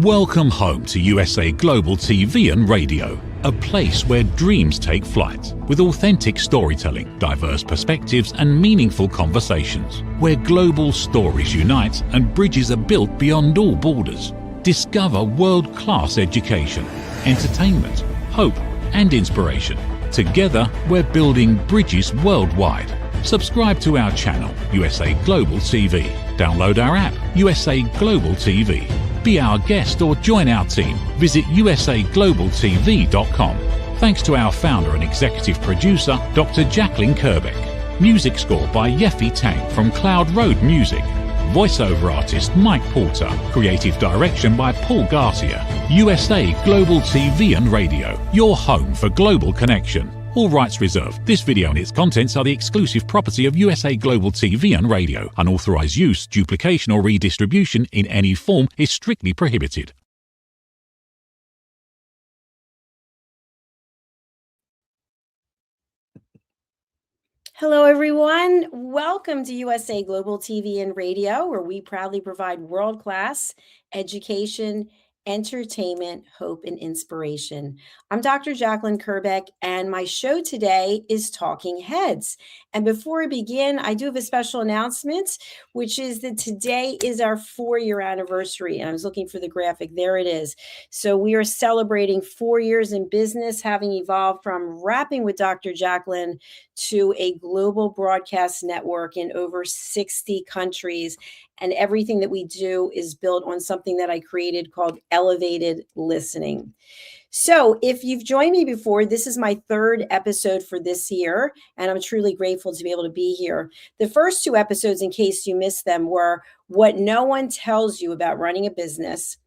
Welcome home to USA Global TV and Radio, a place where dreams take flight, with authentic storytelling, diverse perspectives and meaningful conversations, where global stories unite and bridges are built beyond all borders. Discover world-class education, entertainment, hope and inspiration. Together, we're building bridges worldwide. Subscribe to our channel, USA Global TV. Download our app, USA Global TV. Be our guest or join our team. Visit usaglobaltv.com. Thanks to our founder and executive producer, Dr. Jacalyn KERBECK. Music score by Yeffy Tang from Cloud Road Music. Voiceover artist Mike Porter. Creative direction by Paul Garcia. USA Global TV and Radio. Your home for global connection. All rights reserved. This video and its contents are the exclusive property of USA Global TV and Radio. Unauthorized use, duplication or redistribution in any form is strictly prohibited. Hello, everyone. Welcome to USA Global TV and Radio, where we proudly provide world-class education, entertainment, hope, and inspiration. I'm Dr. Jacalyn KERBECK, and my show today is Talking Heads. And before we begin, I do have a special announcement, which is that today is our 4-year anniversary. And I was looking for the graphic. There it is. So we are celebrating 4 years in business, having evolved from rapping with Dr. Jacalyn to a global broadcast network in over 60 countries. And everything that we do is built on something that I created called elevated listening. So if you've joined me before, this is my 3rd episode for this year, and I'm truly grateful to be able to be here. The first 2 episodes, in case you missed them, were what no one tells you about running a business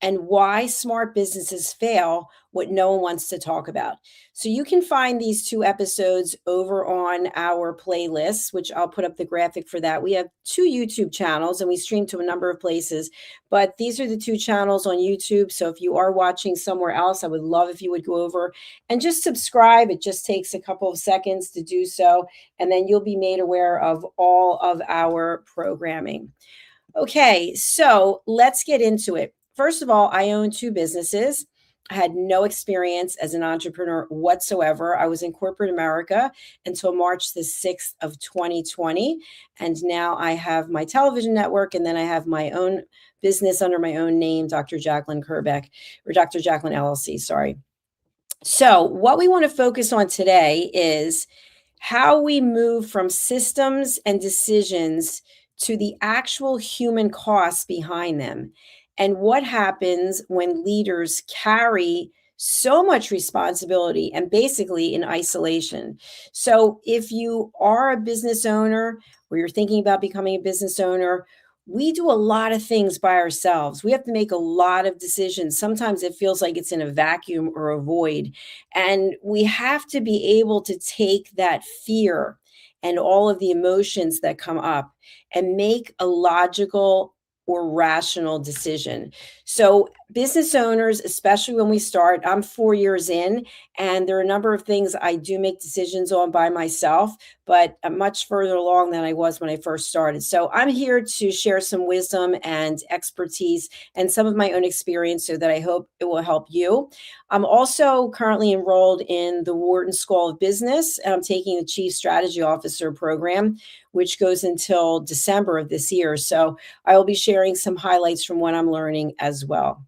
and why smart businesses fail, what no one wants to talk about. So you can find these 2 episodes over on our playlist, which I'll put up the graphic for that. We have 2 YouTube channels and we stream to a number of places, but these are the 2 channels on YouTube. So if you are watching somewhere else, I would love if you would go over and just subscribe. It just takes a couple of seconds to do so, and then you'll be made aware of all of our programming. Okay, so let's get into it. First of all, I own 2 businesses. I had no experience as an entrepreneur whatsoever. I was in corporate America until March the 6th of 2020. And now I have my television network, and then I have my own business under my own name, Dr. Jacalyn KERBECK, or Dr. Jacalyn LLC, sorry. So what we want to focus on today is how we move from systems and decisions to the actual human costs behind them. And what happens when leaders carry so much responsibility and basically in isolation. So if you are a business owner or you're thinking about becoming a business owner, we do a lot of things by ourselves. We have to make a lot of decisions. Sometimes it feels like it's in a vacuum or a void. And we have to be able to take that fear and all of the emotions that come up and make a logical or rational decision. So business owners, especially when we start, I'm 4 years in, and there are a number of things I do make decisions on by myself, but I'm much further along than I was when I first started. So I'm here to share some wisdom and expertise and some of my own experience so that I hope it will help you. I'm also currently enrolled in the Wharton School of Business, and I'm taking the Chief Strategy Officer program, which goes until December of this year. So I will be sharing some highlights from what I'm learning as well.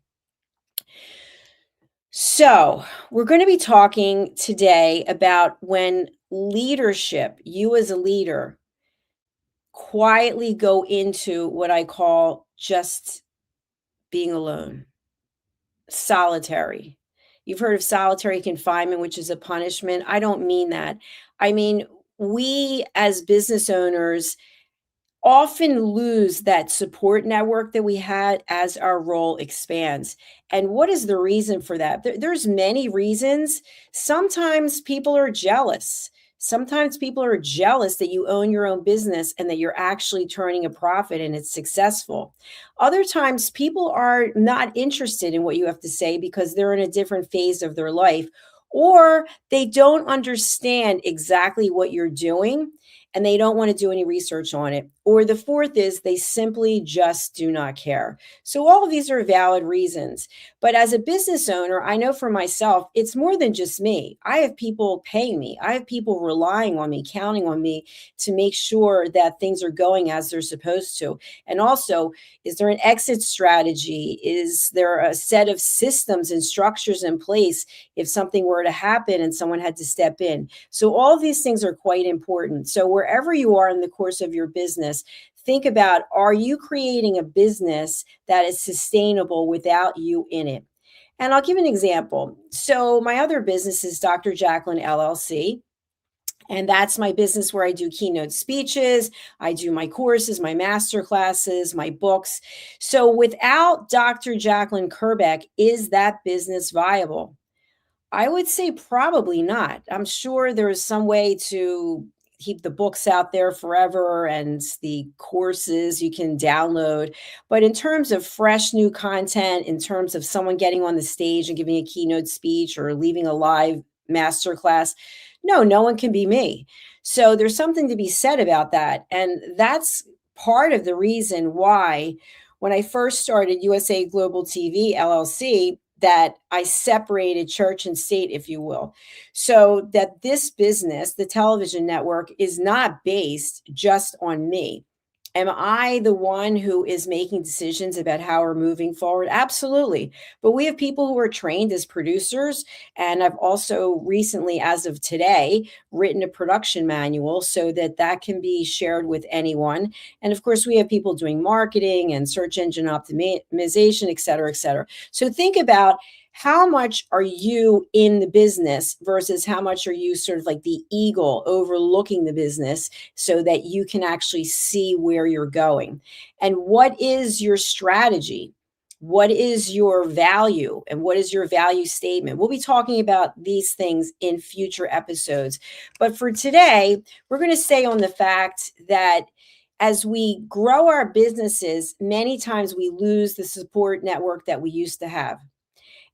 So we're going to be talking today about when leadership, you as a leader, quietly go into what I call just being alone, solitary. You've heard of solitary confinement, which is a punishment. I don't mean that. I mean, we as business owners often lose that support network that we had as our role expands. And what is the reason for that? There's many reasons. Sometimes people are jealous. Sometimes people are jealous that you own your own business and that you're actually turning a profit and it's successful. Other times people are not interested in what you have to say because they're in a different phase of their life, or they don't understand exactly what you're doing and they don't want to do any research on it. Or the fourth is they simply just do not care. So all of these are valid reasons. But as a business owner, I know for myself, it's more than just me. I have people paying me. I have people relying on me, counting on me to make sure that things are going as they're supposed to. And also, is there an exit strategy? Is there a set of systems and structures in place if something were to happen and someone had to step in? So all of these things are quite important. So wherever you are in the course of your business, think about, are you creating a business that is sustainable without you in it? And I'll give an example. So my other business is Dr. Jacalyn LLC. And that's my business where I do keynote speeches, I do my courses, my master classes, my books. So without Dr. Jacalyn KERBECK, is that business viable? I would say probably not. I'm sure there is some way to keep the books out there forever and the courses you can download. But in terms of fresh new content, in terms of someone getting on the stage and giving a keynote speech or leaving a live masterclass, no one can be me. So there's something to be said about that. And that's part of the reason why when I first started USA Global TV LLC, that I separated church and state, if you will, so that this business, the television network, is not based just on me. Am I the one who is making decisions about how we're moving forward? Absolutely. But we have people who are trained as producers. And I've also recently, as of today, written a production manual so that that can be shared with anyone. And of course, we have people doing marketing and search engine optimization, et cetera, et cetera. So think about, how much are you in the business versus how much are you sort of like the eagle overlooking the business so that you can actually see where you're going? And what is your strategy? What is your value? And what is your value statement? We'll be talking about these things in future episodes. But for today, we're going to stay on the fact that as we grow our businesses, many times we lose the support network that we used to have.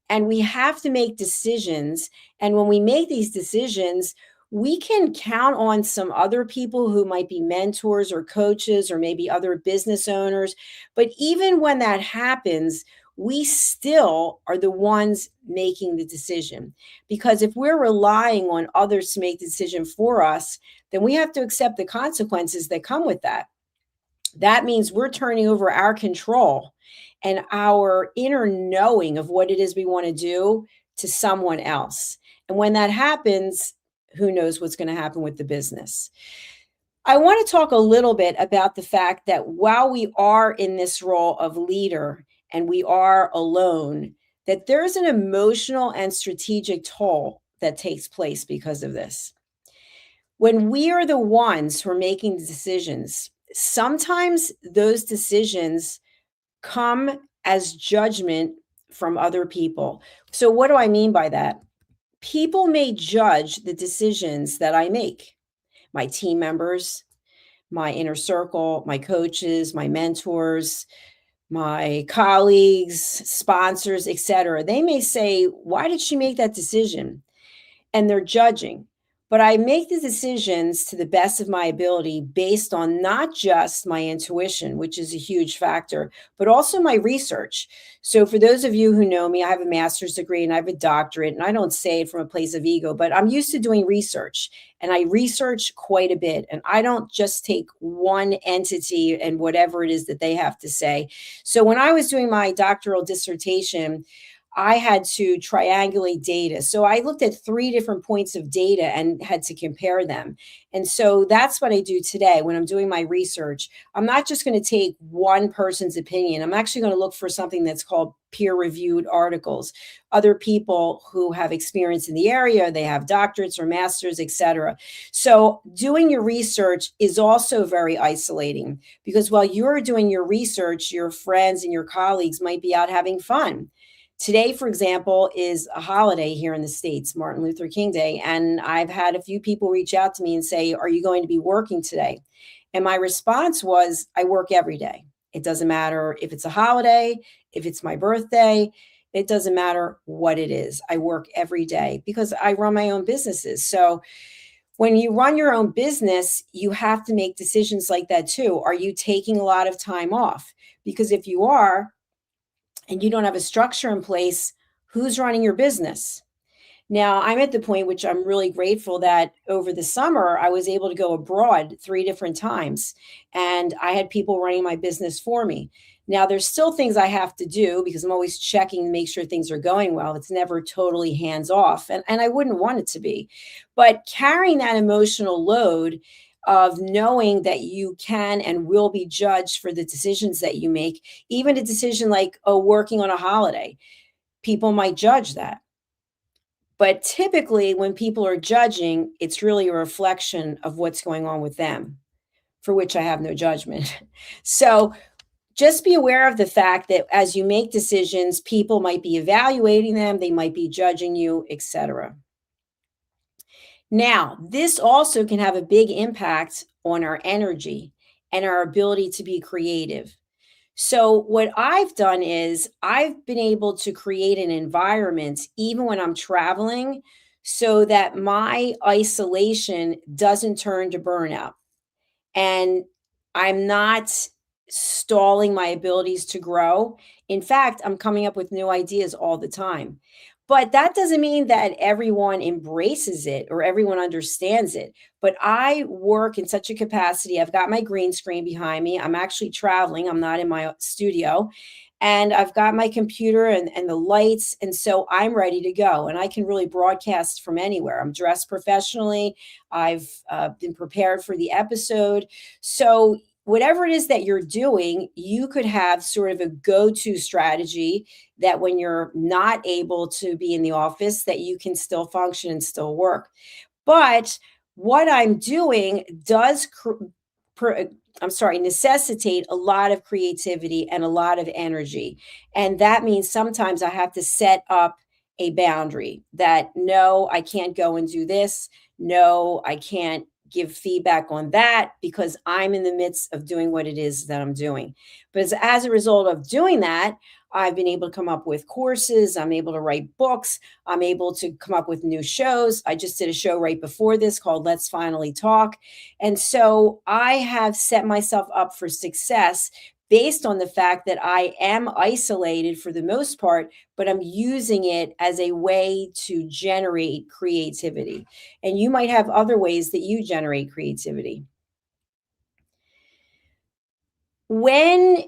And we have to make decisions. And when we make these decisions, we can count on some other people who might be mentors or coaches or maybe other business owners. But even when that happens, we still are the ones making the decision. Because if we're relying on others to make the decision for us, then we have to accept the consequences that come with that. That means we're turning over our control and our inner knowing of what it is we want to do to someone else. And when that happens, who knows what's going to happen with the business. I want to talk a little bit about the fact that while we are in this role of leader and we are alone, that there's an emotional and strategic toll that takes place because of this. When we are the ones who are making the decisions, sometimes those decisions come as judgment from other people. So what do I mean by that? People may judge the decisions that I make. My team members, my inner circle, my coaches, my mentors, my colleagues, sponsors, etc. They may say, "Why did she make that decision?" And they're judging. But I make the decisions to the best of my ability based on not just my intuition, which is a huge factor, but also my research. So for those of you who know me, I have a master's degree and I have a doctorate, and I don't say it from a place of ego, but I'm used to doing research, and I research quite a bit. And I don't just take one entity and whatever it is that they have to say. So when I was doing my doctoral dissertation, I had to triangulate data. So I looked at 3 different points of data and had to compare them. And so that's what I do today when I'm doing my research. I'm not just going to take one person's opinion. I'm actually going to look for something that's called peer-reviewed articles, other people who have experience in the area, they have doctorates or masters, etc. So doing your research is also very isolating, because while you're doing your research, your friends and your colleagues might be out having fun. Today, for example, is a holiday here in the States, Martin Luther King Day. And I've had a few people reach out to me and say, "Are you going to be working today?" And my response was, I work every day. It doesn't matter if it's a holiday, if it's my birthday, it doesn't matter what it is. I work every day because I run my own businesses. So When you run your own business, you have to make decisions like that too. Are you taking a lot of time off? Because if you are, and you don't have a structure in place, who's running your business? Now, I'm at the point which I'm really grateful that over the summer I was able to go abroad 3 different times, and I had people running my business for me. Now, there's still things I have to do because I'm always checking to make sure things are going well. It's never totally hands off, and I wouldn't want it to be. But carrying that emotional load of knowing that you can and will be judged for the decisions that you make, even a decision like, oh, working on a holiday, people might judge that. But typically, when people are judging, it's really a reflection of what's going on with them, for which I have no judgment. So just be aware of the fact that as you make decisions, people might be evaluating them, they might be judging you, etc. Now, this also can have a big impact on our energy and our ability to be creative. So, what I've done is I've been able to create an environment, even when I'm traveling, so that my isolation doesn't turn to burnout. And I'm not stalling my abilities to grow. In fact, I'm coming up with new ideas all the time. But that doesn't mean that everyone embraces it or everyone understands it. But I work in such a capacity. I've got my green screen behind me. I'm actually traveling, I'm not in my studio. And I've got my computer and the lights. And so I'm ready to go. And I can really broadcast from anywhere. I'm dressed professionally. I've been prepared for the episode. So, whatever it is that you're doing, you could have sort of a go-to strategy that when you're not able to be in the office, that you can still function and still work. But what I'm doing does necessitate a lot of creativity and a lot of energy. And that means sometimes I have to set up a boundary that no, I can't go and do this. No, I can't give feedback on that because I'm in the midst of doing what it is that I'm doing. But as a result of doing that, I've been able to come up with courses. I'm able to write books. I'm able to come up with new shows. I just did a show right before this called Let's Finally Talk. And so I have set myself up for success based on the fact that I am isolated for the most part, but I'm using it as a way to generate creativity. And you might have other ways that you generate creativity. When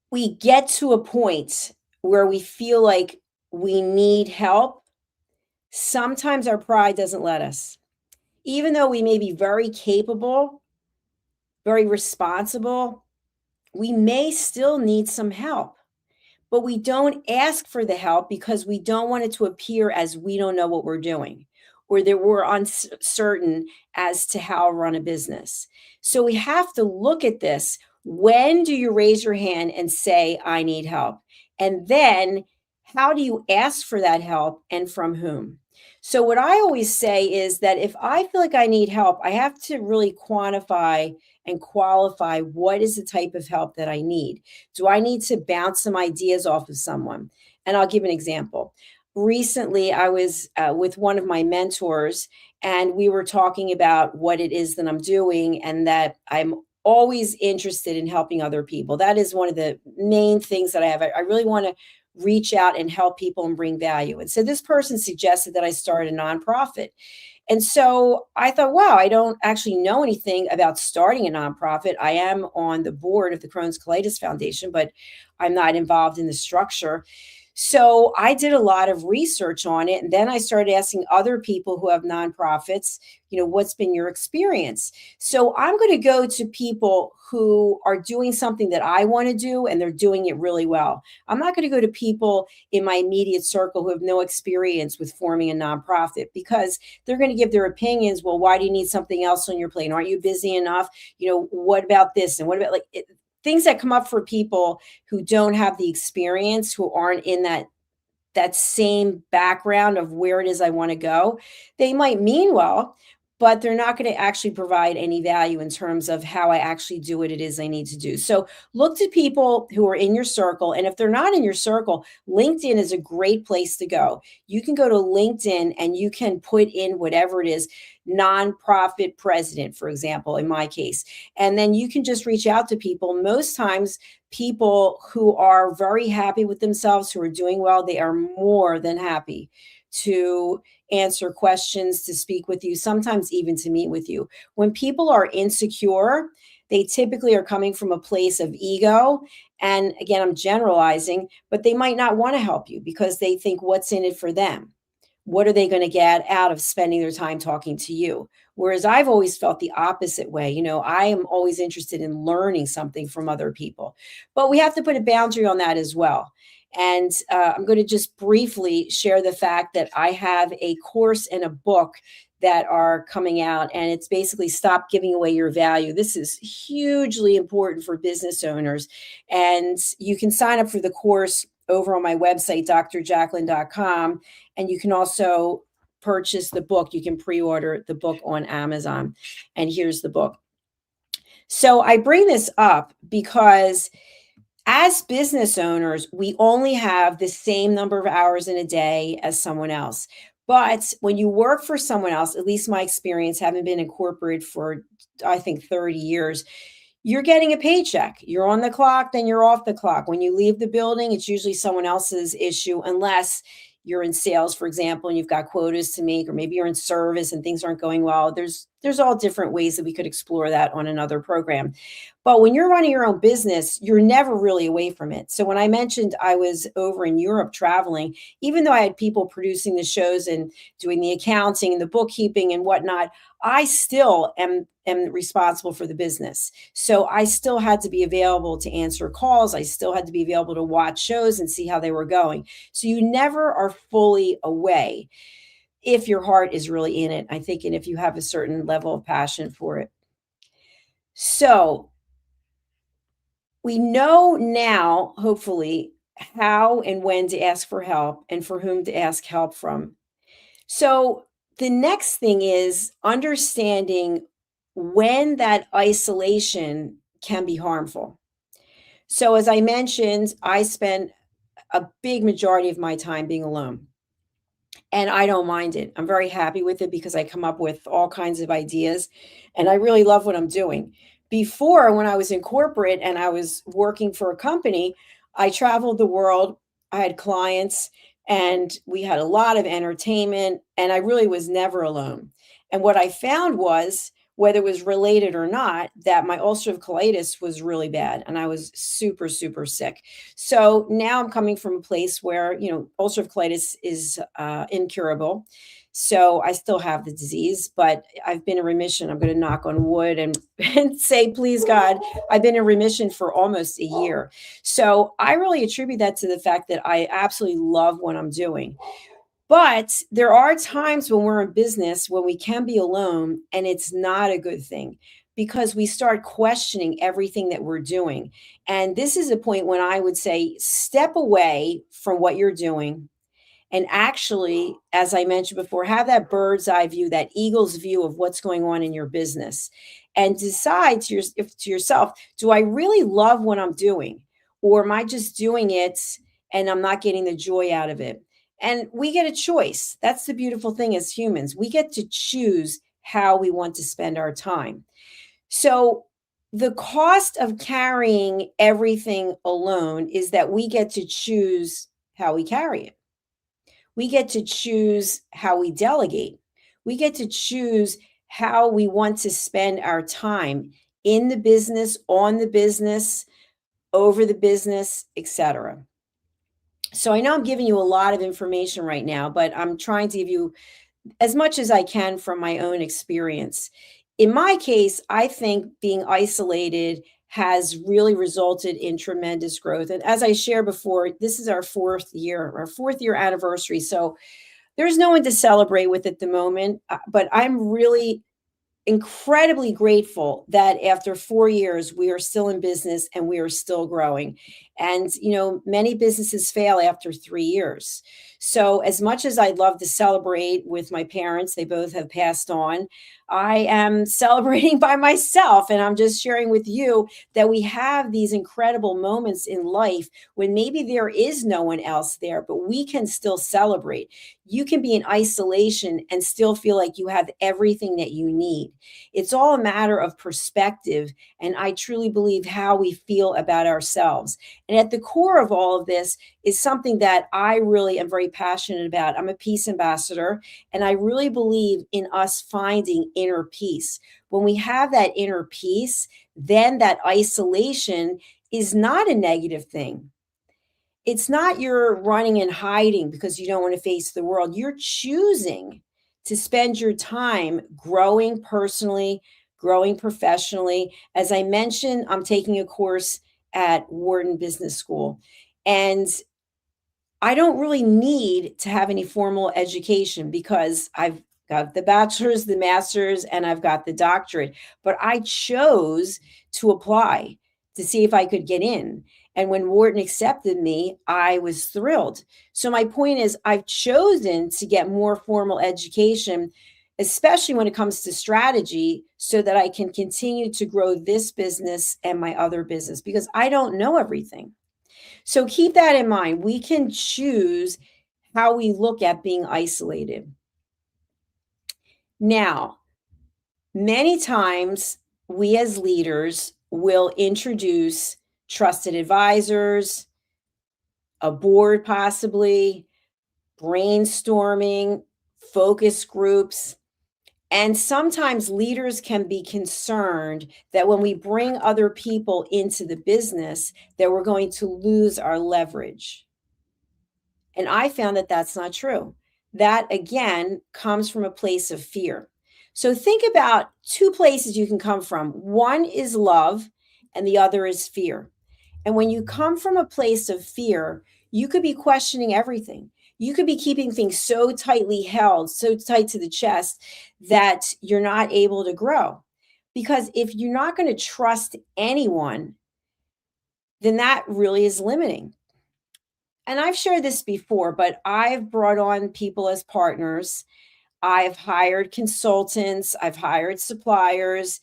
we get to a point where we feel like we need help, sometimes our pride doesn't let us. Even though we may be very capable, very responsible, we may still need some help. But we don't ask for the help because we don't want it to appear as we don't know what we're doing or that we're uncertain as to how to run a business. So we have to look at this. When do you raise your hand and say, I need help? And then how do you ask for that help and from whom? So, what I always say is that if I feel like I need help, I have to really quantify and qualify what is the type of help that I need. Do I need to bounce some ideas off of someone? And I'll give an example. Recently, I was with one of my mentors, and we were talking about what it is that I'm doing, and that I'm always interested in helping other people. That is one of the main things that I have. I really want to reach out and help people and bring value. And so this person suggested that I start a nonprofit. And so I thought, wow, I don't actually know anything about starting a nonprofit. I am on the board of the Crohn's Colitis Foundation, but I'm not involved in the structure. So I did a lot of research on it. And then I started asking other people who have nonprofits, what's been your experience? So I'm going to go to people who are doing something that I want to do and they're doing it really well. I'm not going to go to people in my immediate circle who have no experience with forming a nonprofit because they're going to give their opinions. Well, why do you need something else on your plate? Aren't you busy enough? What about this? And what about things that come up for people who don't have the experience, who aren't in that same background of where it is I want to go. They might mean well, but they're not going to actually provide any value in terms of how I actually do what it is I need to do. So look to people who are in your circle. And if they're not in your circle, LinkedIn is a great place to go. You can go to LinkedIn and you can put in whatever it is, nonprofit president, for example, in my case. And then you can just reach out to people. Most times, people who are very happy with themselves, who are doing well, they are more than happy to answer questions, to speak with you, sometimes even to meet with you. When people are insecure, they typically are coming from a place of ego. And again, I'm generalizing, but they might not want to help you because they think, what's in it for them? What are they going to get out of spending their time talking to you? Whereas I've always felt the opposite way. I am always interested in learning something from other people, but we have to put a boundary on that as well. And I'm going to just briefly share the fact that I have a course and a book that are coming out, and it's basically Stop Giving Away Your Value. This is hugely important for business owners. And you can sign up for the course over on my website, drjacalyn.com. And you can also purchase the book. You can pre-order the book on Amazon. And here's the book. So I bring this up because as business owners, we only have the same number of hours in a day as someone else. But when you work for someone else, at least my experience, having been in corporate for, I think, 30 years, you're getting a paycheck. You're on the clock, then you're off the clock. When you leave the building, it's usually someone else's issue, unless you're in sales, for example, and you've got quotas to meet, or maybe you're in service and things aren't going well. There's all different ways that we could explore that on another program. But when you're running your own business, you're never really away from it. So when I mentioned I was over in Europe traveling, even though I had people producing the shows and doing the accounting and the bookkeeping and whatnot, I still am responsible for the business. So I still had to be available to answer calls. I still had to be available to watch shows and see how they were going. So you never are fully away if your heart is really in it, I think, and if you have a certain level of passion for it. So we know now, hopefully, how and when to ask for help and for whom to ask help from. So the next thing is understanding when that isolation can be harmful. So as I mentioned, I spend a big majority of my time being alone. And I don't mind it. I'm very happy with it because I come up with all kinds of ideas and I really love what I'm doing. Before, when I was in corporate and I was working for a company, I traveled the world. I had clients and we had a lot of entertainment, and I really was never alone. And what I found was, whether it was related or not, that my ulcerative colitis was really bad and I was super, super sick. So now I'm coming from a place where, ulcerative colitis is incurable. So I still have the disease, but I've been in remission. I'm going to knock on wood and say, please, God, I've been in remission for almost a year. So I really attribute that to the fact that I absolutely love what I'm doing. But there are times when we're in business when we can be alone, and it's not a good thing because we start questioning everything that we're doing. And this is a point when I would say, step away from what you're doing. And actually, as I mentioned before, have that bird's eye view, that eagle's view of what's going on in your business, and decide to yourself, do I really love what I'm doing? Or am I just doing it and I'm not getting the joy out of it? And we get a choice. That's the beautiful thing as humans. We get to choose how we want to spend our time. So the cost of carrying everything alone is that we get to choose how we carry it. We get to choose how we delegate. We get to choose how we want to spend our time in the business, on the business, over the business, etc. So I know I'm giving you a lot of information right now, but I'm trying to give you as much as I can from my own experience. In my case, I think being isolated has really resulted in tremendous growth. And as I shared before, this is our fourth year anniversary. So there's no one to celebrate with at the moment, but I'm really incredibly grateful that after 4 years, we are still in business and we are still growing. And, many businesses fail after 3 years. So, as much as I'd love to celebrate with my parents, they both have passed on, I am celebrating by myself. And I'm just sharing with you that we have these incredible moments in life when maybe there is no one else there, but we can still celebrate. You can be in isolation and still feel like you have everything that you need. It's all a matter of perspective. And I truly believe how we feel about ourselves. And at the core of all of this is something that I really am very passionate about. I'm a peace ambassador, and I really believe in us finding inner peace. When we have that inner peace, then that isolation is not a negative thing. It's not you're running and hiding because you don't want to face the world. You're choosing to spend your time growing personally, growing professionally. As I mentioned, I'm taking a course at Wharton Business School, and I don't really need to have any formal education because I've got the bachelor's, the master's, and I've got the doctorate. But I chose to apply to see if I could get in. And when Wharton accepted me, I was thrilled. So, my point is, I've chosen to get more formal education, especially when it comes to strategy, so that I can continue to grow this business and my other business because I don't know everything. So keep that in mind. We can choose how we look at being isolated. Now, many times we as leaders will introduce trusted advisors, a board possibly, brainstorming, focus groups. And sometimes leaders can be concerned that when we bring other people into the business, that we're going to lose our leverage. And I found that that's not true. That again comes from a place of fear. So think about two places you can come from. One is love, and the other is fear. And when you come from a place of fear, you could be questioning everything. You could be keeping things so tightly held, so tight to the chest that you're not able to grow. Because if you're not going to trust anyone, then that really is limiting. And I've shared this before, but I've brought on people as partners. I've hired consultants, I've hired suppliers,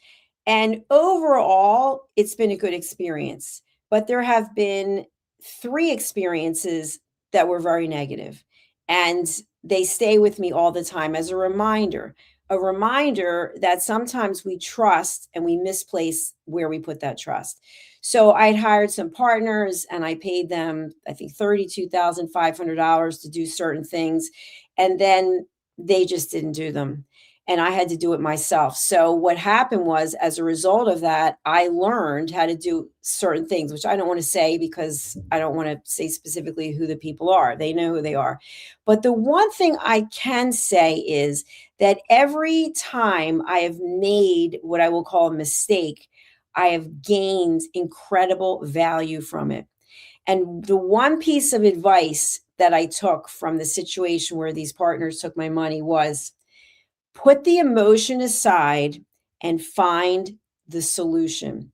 and overall, it's been a good experience. But there have been three experiences that were very negative, and they stay with me all the time as a reminder that sometimes we trust and we misplace where we put that trust. So I'd hired some partners and I paid them, I think, $32,500 to do certain things. And then they just didn't do them. And I had to do it myself. So what happened was, as a result of that, I learned how to do certain things, which I don't want to say because I don't want to say specifically who the people are. They know who they are. But the one thing I can say is that every time I have made what I will call a mistake, I have gained incredible value from it. And the one piece of advice that I took from the situation where these partners took my money was put the emotion aside and find the solution.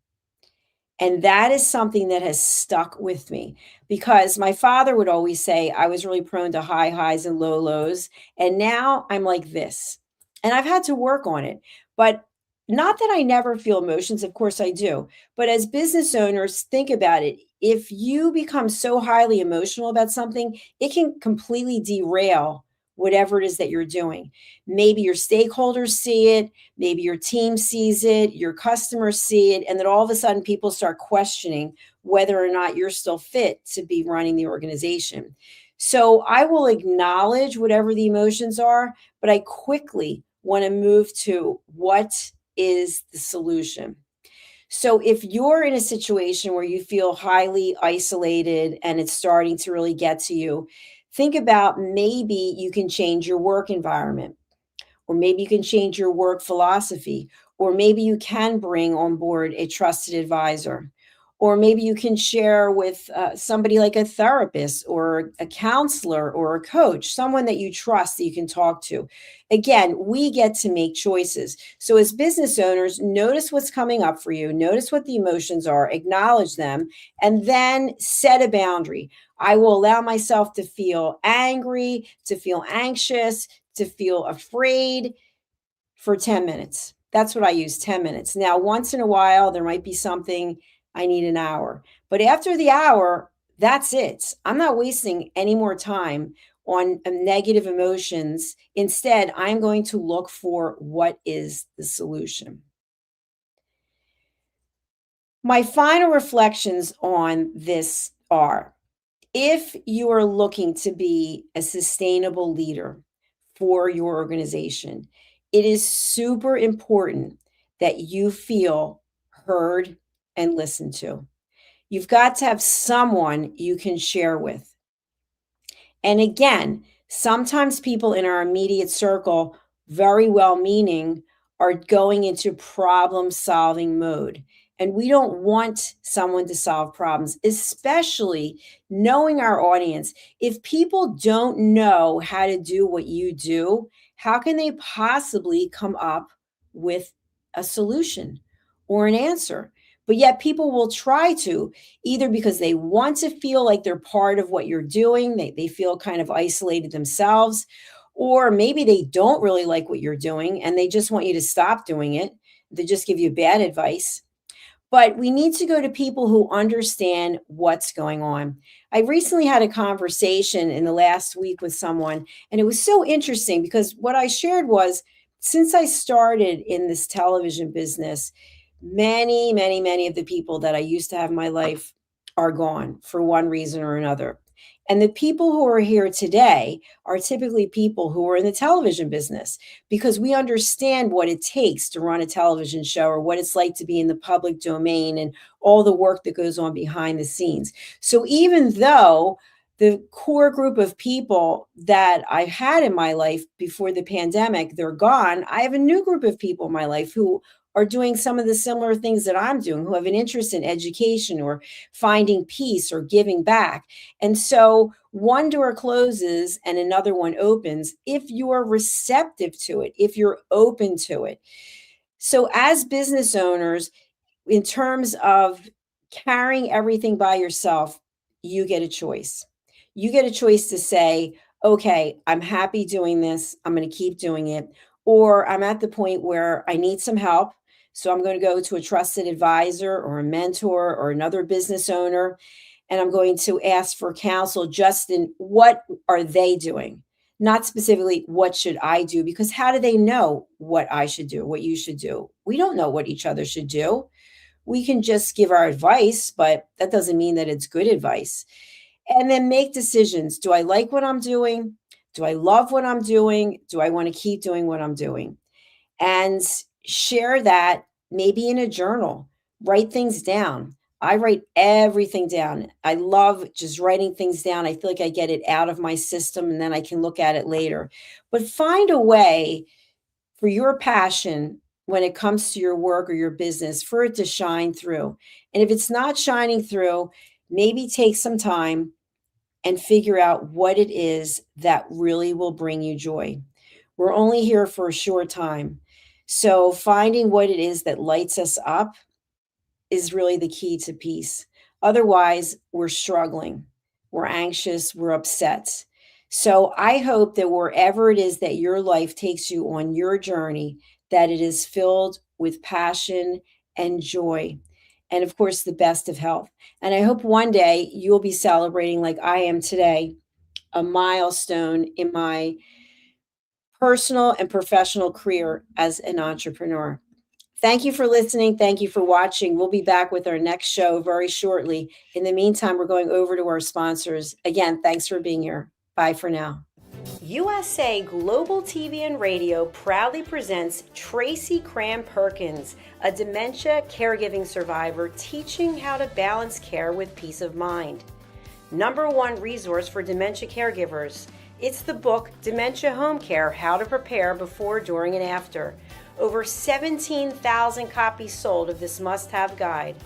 And that is something that has stuck with me because my father would always say I was really prone to high highs and low lows. And now I'm like this. And I've had to work on it. But not that I never feel emotions, of course I do. But as business owners, think about it. If you become so highly emotional about something, it can completely derail whatever it is that you're doing. Maybe your stakeholders see it, maybe your team sees it, your customers see it, and then all of a sudden people start questioning whether or not you're still fit to be running the organization. So I will acknowledge whatever the emotions are, but I quickly want to move to what is the solution. So if you're in a situation where you feel highly isolated and it's starting to really get to you, think about maybe you can change your work environment, or maybe you can change your work philosophy, or maybe you can bring on board a trusted advisor, Or maybe you can share with somebody like a therapist or a counselor or a coach, someone that you trust that you can talk to. Again, we get to make choices. So, as business owners, notice what's coming up for you, notice what the emotions are, acknowledge them, and then set a boundary. I will allow myself to feel angry, to feel anxious, to feel afraid for 10 minutes. That's what I use, 10 minutes. Now, once in a while, there might be something I need an hour. But after the hour, that's it. I'm not wasting any more time on negative emotions. Instead, I'm going to look for what is the solution. My final reflections on this are: if you are looking to be a sustainable leader for your organization, it is super important that you feel heard and listened to. You've got to have someone you can share with. And again, sometimes people in our immediate circle, very well meaning, are going into problem solving mode. And we don't want someone to solve problems, especially knowing our audience. If people don't know how to do what you do, how can they possibly come up with a solution or an answer? But yet people will try to, either because they want to feel like they're part of what you're doing, they feel kind of isolated themselves, or maybe they don't really like what you're doing and they just want you to stop doing it. They just give you bad advice. But we need to go to people who understand what's going on. I recently had a conversation in the last week with someone, and it was so interesting because what I shared was, since I started in this television business, many of the people that I used to have in my life are gone for one reason or another. And the people who are here today are typically people who are in the television business, because we understand what it takes to run a television show, or what it's like to be in the public domain and all the work that goes on behind the scenes. So even though the core group of people that I had in my life before the pandemic, they're gone, I have a new group of people in my life who are doing some of the similar things that I'm doing, who have an interest in education or finding peace or giving back. And so one door closes and another one opens if you're receptive to it, if you're open to it. So as business owners, in terms of carrying everything by yourself, you get a choice. You get a choice to say, okay, I'm happy doing this, I'm going to keep doing it. Or I'm at the point where I need some help, so I'm going to go to a trusted advisor or a mentor or another business owner, and I'm going to ask for counsel just in what are they doing, not specifically what should I do, because how do they know what I should do, what you should do? We don't know what each other should do. We can just give our advice, but that doesn't mean that it's good advice. And then make decisions. Do I like what I'm doing? Do I love what I'm doing? Do I want to keep doing what I'm doing? And share that maybe in a journal. Write things down. I write everything down. I love just writing things down. I feel like I get it out of my system and then I can look at it later. But find a way for your passion when it comes to your work or your business, for it to shine through. And if it's not shining through, maybe take some time and figure out what it is that really will bring you joy. We're only here for a short time. So finding what it is that lights us up is really the key to peace. Otherwise, we're struggling, we're anxious, we're upset. So I hope that wherever it is that your life takes you on your journey, that it is filled with passion and joy. And of course, the best of health. And I hope one day you'll be celebrating, like I am today, a milestone in my personal and professional career as an entrepreneur. Thank you for listening. Thank you for watching. We'll be back with our next show very shortly. In the meantime, we're going over to our sponsors. Again, thanks for being here. Bye for now. USA Global TV and Radio proudly presents Tracy Cram Perkins, a dementia caregiving survivor teaching how to balance care with peace of mind. #1 resource for dementia caregivers. It's the book Dementia Home Care: How to Prepare Before, During, and After. Over 17,000 copies sold of this must-have guide.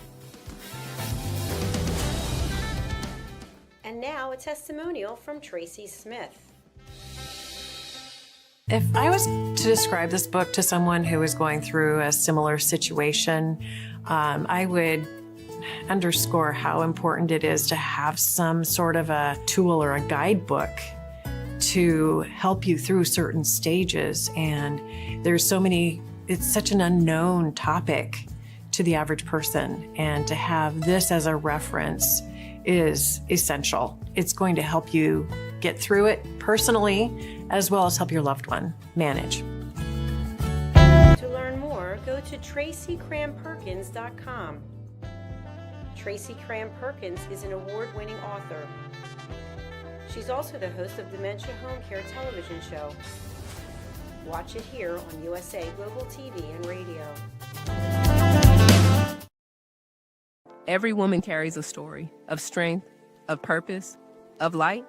And now a testimonial from Tracy Smith. If I was to describe this book to someone who is going through a similar situation, I would underscore how important it is to have some sort of a tool or a guidebook to help you through certain stages. And there's so many, it's such an unknown topic to the average person. And to have this as a reference is essential. It's going to help you get through it personally, as well as help your loved one manage. To learn more, go to TracyCramPerkins.com. Tracy Cram-Perkins is an award-winning author. She's also the host of Dementia Home Care television show. Watch it here on USA Global TV and Radio. Every woman carries a story of strength, of purpose, of light.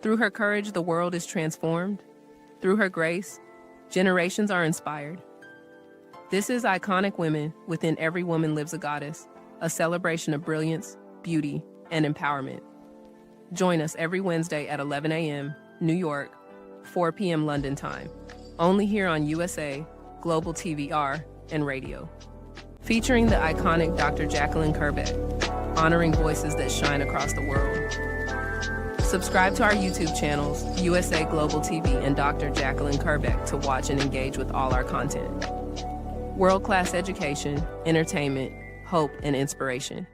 Through her courage, the world is transformed. Through her grace, generations are inspired. This is Iconic Women. Within Every Woman Lives a Goddess, a celebration of brilliance, beauty, and empowerment. Join us every Wednesday at 11 a.m. New York, 4 p.m. London time. Only here on USA, Global TVR, and Radio. Featuring the iconic Dr. Jacalyn KERBECK, honoring voices that shine across the world. Subscribe to our YouTube channels, USA Global TV and Dr. Jacalyn KERBECK, to watch and engage with all our content. World-class education, entertainment, hope, and inspiration.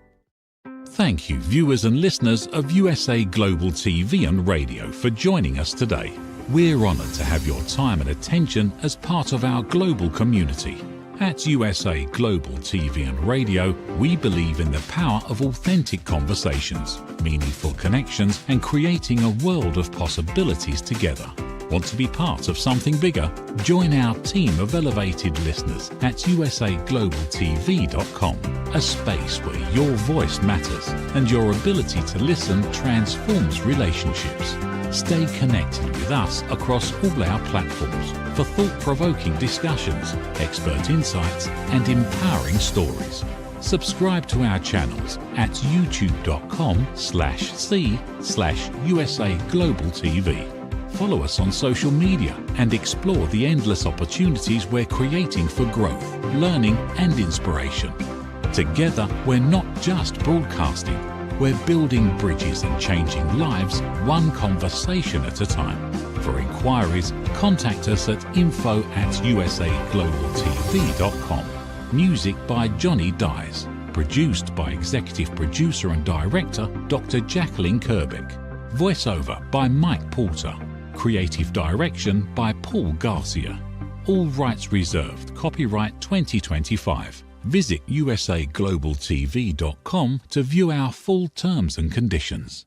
Thank you, viewers and listeners of USA Global TV and Radio, for joining us today. We're honored to have your time and attention as part of our global community. At USA Global TV and Radio, we believe in the power of authentic conversations, meaningful connections, and creating a world of possibilities together. Want to be part of something bigger? Join our team of elevated listeners at usaglobaltv.com, a space where your voice matters and your ability to listen transforms relationships. Stay connected with us across all our platforms for thought-provoking discussions, expert insights, and empowering stories. Subscribe to our channels at youtube.com/c/USA Global TV. Follow us on social media and explore the endless opportunities we're creating for growth, learning, and inspiration. Together, we're not just broadcasting, we're building bridges and changing lives one conversation at a time. For inquiries, contact us at info@usaglobaltv.com. Music by Johnny Dyes. Produced by Executive Producer and Director Dr. Jacalyn KERBECK. Voiceover by Mike Porter. Creative Direction by Paul Garcia. All rights reserved. Copyright 2025. Visit usaglobaltv.com to view our full terms and conditions.